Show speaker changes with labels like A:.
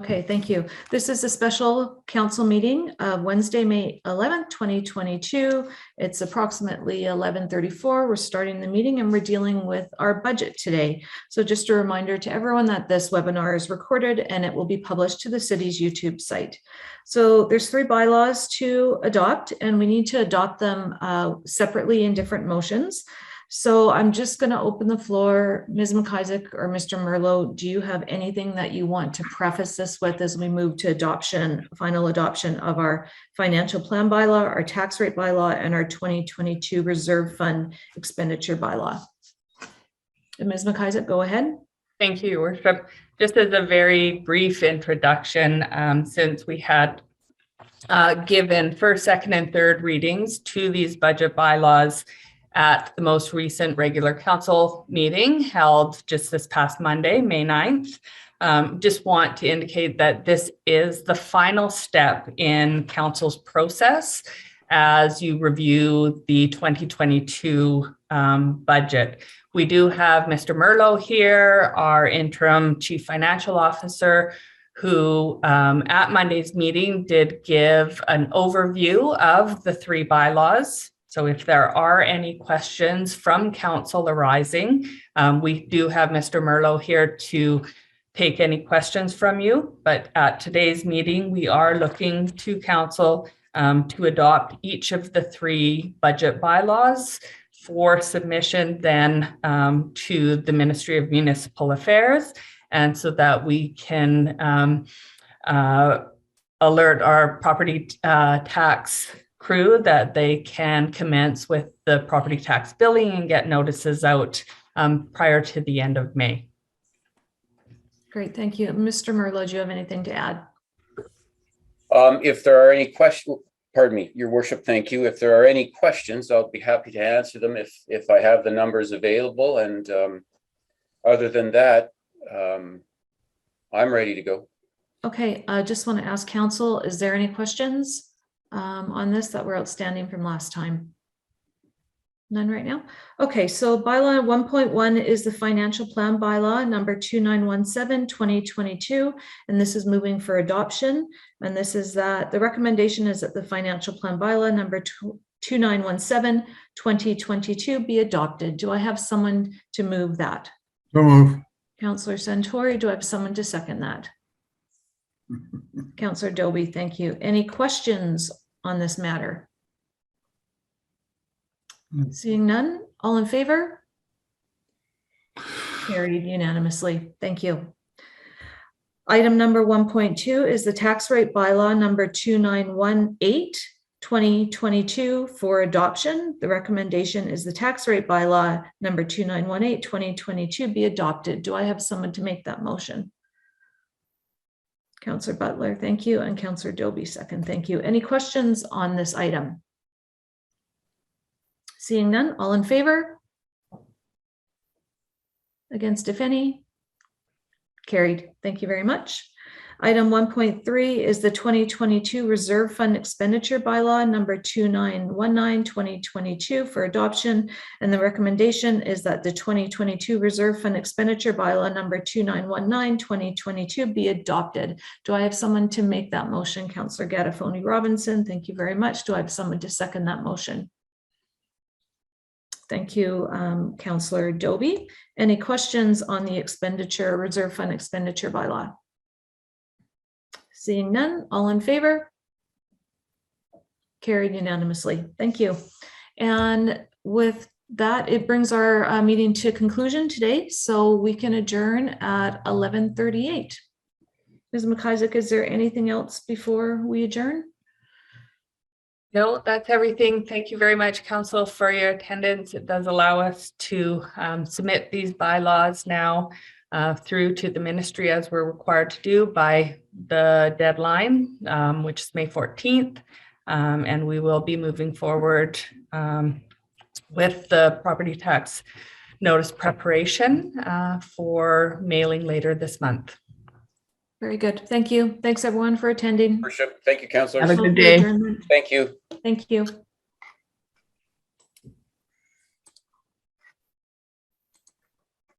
A: Okay, thank you. This is a special council meeting of Wednesday, May 11th, 2022. It's approximately 11:34. We're starting the meeting and we're dealing with our budget today. So just a reminder to everyone that this webinar is recorded and it will be published to the city's YouTube site. So there's 3 bylaws to adopt and we need to adopt them separately in different motions. So I'm just going to open the floor. Ms. McIsaac or Mr. Merlo, do you have anything that you want to preface this with as we move to adoption, final adoption of our financial plan bylaw, our tax rate bylaw, and our 2022 reserve fund expenditure bylaw? Ms. McIsaac, go ahead.
B: Thank you, Your Worship. Just as a very brief introduction, since we had given first, second, and third readings to these budget bylaws at the most recent regular council meeting held just this past Monday, May 9th. Just want to indicate that this is the final step in council's process as you review the 2022 budget. We do have Mr. Merlo here, our interim chief financial officer, who at Monday's meeting did give an overview of the 3 bylaws. So if there are any questions from council arising, we do have Mr. Merlo here to take any questions from you. But at today's meeting, we are looking to council to adopt each of the 3 budget bylaws for submission then to the Ministry of Municipal Affairs, and so that we can alert our property tax crew that they can commence with the property tax billing and get notices out prior to the end of May.
A: Great, thank you. Mr. Merlo, do you have anything to add?
C: If there are any questions, pardon me, Your Worship, thank you. If there are any questions, I'll be happy to answer them if I have the numbers available. And other than that, I'm ready to go.
A: Okay, I just want to ask council, is there any questions on this that were outstanding from last time? None right now. Okay, so bylaw 1.1 is the financial plan bylaw number 2917 2022, and this is moving for adoption. And this is that the recommendation is that the financial plan bylaw number 2917 2022 be adopted. Do I have someone to move that?
D: So move.
A: Councillor Santori, do I have someone to second that? Councillor Doby, thank you. Any questions on this matter? Seeing none, all in favor? Carried unanimously. Thank you. Item number 1.2 is the tax rate bylaw number 2918 2022 for adoption. The recommendation is the tax rate bylaw number 2918 2022 be adopted. Do I have someone to make that motion? Councillor Butler, thank you. And Councillor Doby, second, thank you. Any questions on this item? Seeing none, all in favor? Against, if any? Carried. Thank you very much. Item 1.3 is the 2022 reserve fund expenditure bylaw number 2919 2022 for adoption. And the recommendation is that the 2022 reserve fund expenditure bylaw number 2919 2022 be adopted. Do I have someone to make that motion? Councillor Gattafoni Robinson, thank you very much. Do I have someone to second that motion? Thank you, Councillor Doby. Any questions on the expenditure reserve fund expenditure bylaw? Seeing none, all in favor? Carried unanimously. Thank you. And with that, it brings our meeting to conclusion today, so we can adjourn at 11:38. Ms. McIsaac, is there anything else before we adjourn?
B: No, that's everything. Thank you very much, Council, for your attendance. It does allow us to submit these bylaws now through to the ministry as we're required to do by the deadline, which is May 14th. And we will be moving forward with the property tax notice preparation for mailing later this month.
A: Very good. Thank you. Thanks everyone for attending.
C: Worship, thank you, Councillor.
B: Have a good day.
C: Thank you.
A: Thank you.